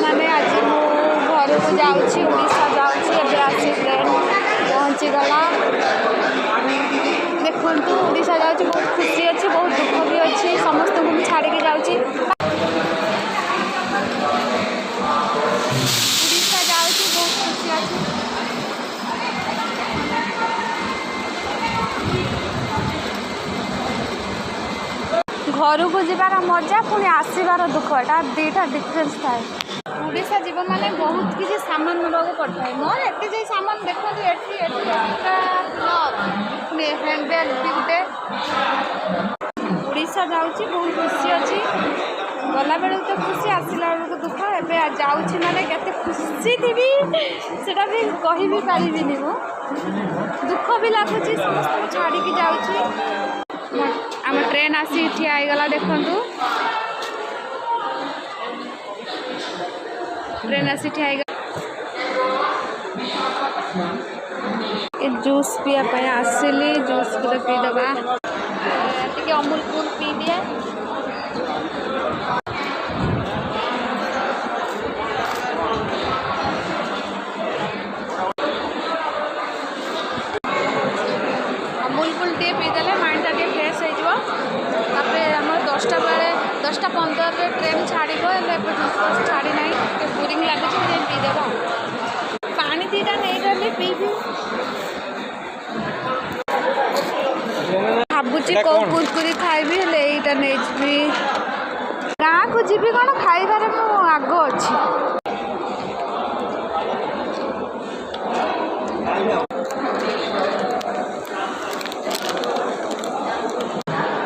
मैंने आज मु घर को जाऊँगी उड़ीसा जाऊँगी आसी ट्रेन पहुँचीगला देखु उड़ीसा जाऊँगी बहुत खुशी अच्छी बहुत दुख भी अच्छी समस्त को मुझे छाड़ी जाऊँगी उड़ीसा जाऊँगी बहुत खुशी अच्छी घर को जीवार मजा पुणी आसबार दुख यहाँ दुईटा डिफरेन्स थाए उड़ीसा जीव माने बहुत किसी सामान नाक पड़ता है मोर एत सामान देखते पुणी हैंडबैग भी गोटे उड़ीसा जाऊँगी बहुत खुशी अच्छी गला बेलू तो खुशी आसला बेलू दुख एवं जाऊँगी माने केते खुशी थी सेटा भी कही भी पारिनी मु दुख भी लगुच समस्त छाड़ी जाऊँगी आम ट्रेन आसी ठिया गला देखु ट्रेन आसी ठिया जूस पीवाई आसिली जूस पूरा पीदबा टे अमूल कूल पी दिए अमूल कूल टे पीदे माइंड टे फ्रेश हो 10टा बेले 10:15 ट्रेन छाड़ जूस छाड़ी ना बोरिंग लगे पीदेवा पानी दीटा नहीं गली पीबी भावुची कौ कुरकुरी खाइबी यहाँ नहीं गाँ को जी कौन खाइबार मु आग अच्छी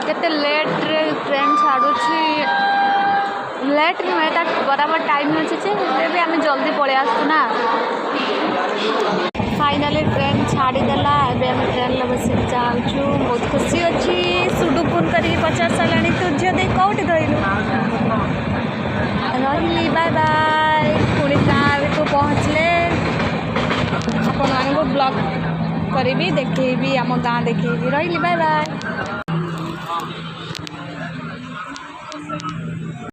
केते लेट ट्रेन छाड़ुची लेट नुहे बराबर टाइम अच्छे भी आम जल्दी पलि आसुना फाइनाली ट्रेन छाड़ीदेला एवं ट्रेन बस जाऊँ बहुत खुशी अच्छी सुडु फोन कर पचार सारा तू झील दे कौट रही रही बाय बाय पुणी गाँव को पहुँचले आपण ब्लॉग करी देखी आम गाँ देखी रही बाय बाय।